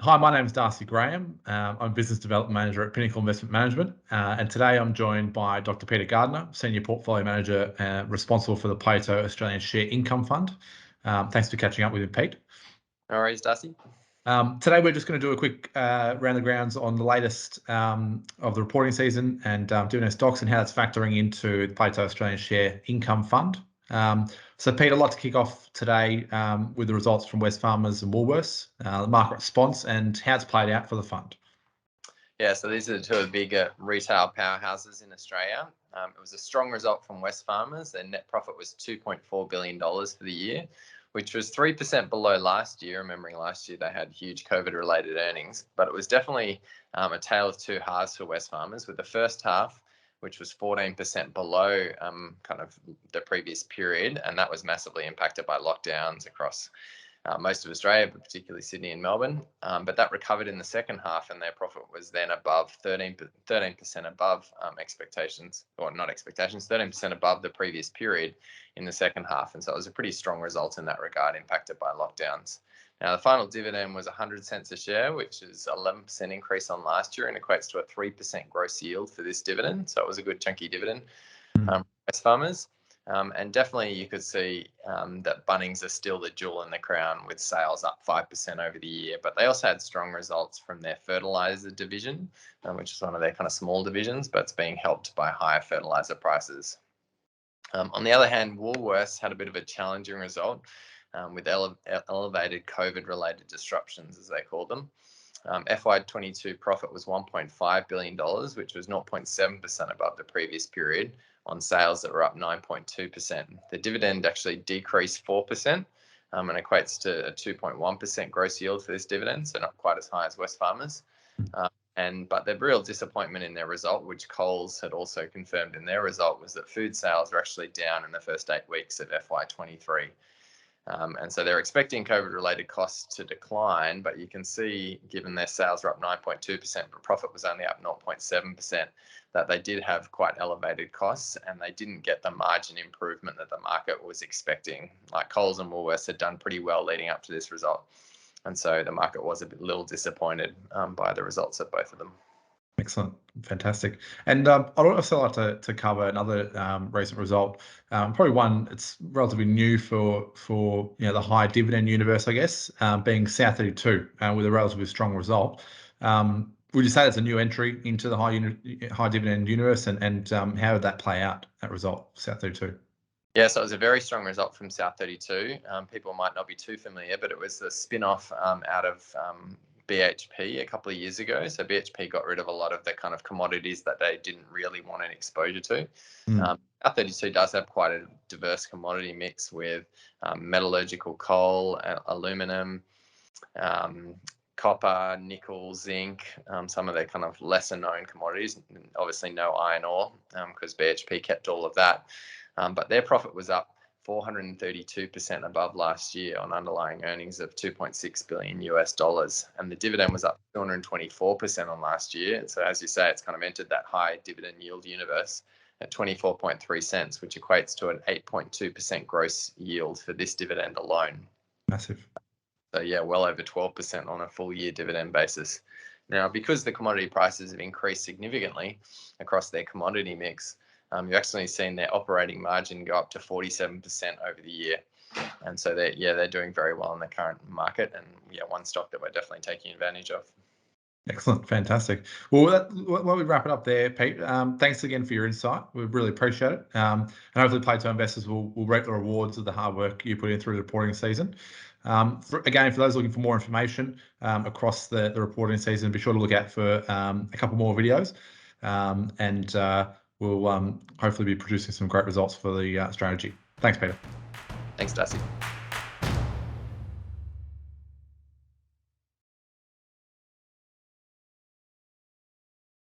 Hi, my name is Darcy Graham. I'm Business Development Manager at Pinnacle Investment Management, and today I'm joined by Dr. Peter Gardner, Senior Portfolio Manager responsible for the Plato Australian Share Income Fund. Thanks for catching up with me, Pete. No worries, Darcy. Today we're just going to do a quick round the grounds on the latest of the reporting season and dividend stocks and how it's factoring into the Plato Australian Share Income Fund. So, Pete, I'd like to kick off today with the results from WestFarmers and Woolworths, the market response, and how it's played out for the fund. Yeah, so these are the two of the bigger retail powerhouses in Australia. It was a strong result from WestFarmers. Their net profit was $2.4 billion for the year, which was 3% below last year. Remembering last year they had huge COVID-related earnings, but it was definitely a tale of two halves for WestFarmers, with the first half, which was 14% below kind of the previous period, and that was massively impacted by lockdowns across most of Australia, but particularly Sydney and Melbourne. But that recovered in the second half, and their profit was then above 13% above expectations, or not expectations, 13% above the previous period in the second half. And so it was a pretty strong result in that regard, impacted by lockdowns. Now, the final dividend was 100 cents a share, which is 11% increase on last year and equates to a 3% gross yield for this dividend. So it was a good chunky dividend for WestFarmers. And definitely you could see that Bunnings are still the jewel in the crown, with sales up 5% over the year. But they also had strong results from their fertiliser division, which is one of their kind of small divisions, but it's being helped by higher fertiliser prices. On the other hand, Woolworths had a bit of a challenging result with elevated COVID-related disruptions, as they call them. FY22 profit was $1.5 billion, which was 0.7% above the previous period on sales that were up 9.2%. The dividend actually decreased 4% and equates to a 2.1% gross yield for this dividend, so not quite as high as WestFarmers. But the real disappointment in their result, which Coles had also confirmed in their result, was that food sales were actually down in the first 8 weeks of FY23. And so they're expecting COVID-related costs to decline, but you can see, given their sales were up 9.2%, but profit was only up 0.7%, that they did have quite elevated costs and they didn't get the margin improvement that the market was expecting. Like Coles and Woolworths had done pretty well leading up to this result. And so the market was a little disappointed by the results of both of them. Excellent, fantastic. And I'd also like to cover another recent result, probably one it's relatively new for the high dividend universe, I guess, being South32 with a relatively strong result. Would you say that's a new entry into the high dividend universe, and how did that play out, that result, South32? Yeah, so it was a very strong result from South32. People might not be too familiar, but it was the spin-off out of BHP a couple of years ago. So BHP got rid of a lot of the kind of commodities that they didn't really want an exposure to. South32 does have quite a diverse commodity mix with metallurgical coal, aluminium, copper, nickel, zinc, some of their kind of lesser known commodities. Obviously no iron ore because BHP kept all of that. But their profit was up 432% above last year on underlying earnings of $2.6 billion US, and the dividend was up 224% on last year. So as you say, it's kind of entered that high dividend yield universe at 24.3 cents, which equates to an 8.2% gross yield for this dividend alone. Massive. So yeah, well over 12% on a full year dividend basis. Now, because the commodity prices have increased significantly across their commodity mix, you've actually seen their operating margin go up to 47% over the year. And so they're doing very well in the current market, and one stock that we're definitely taking advantage of. Excellent, fantastic. Well, while we wrap it up there, Pete, thanks again for your insight. We really appreciate it. And hopefully Plato investors will reap the rewards of the hard work you put in through the reporting season. For those looking for more information across the reporting season, be sure to look out for a couple more videos. And we'll hopefully be producing some great results for the strategy. Thanks, Peter. Thanks, Darcy.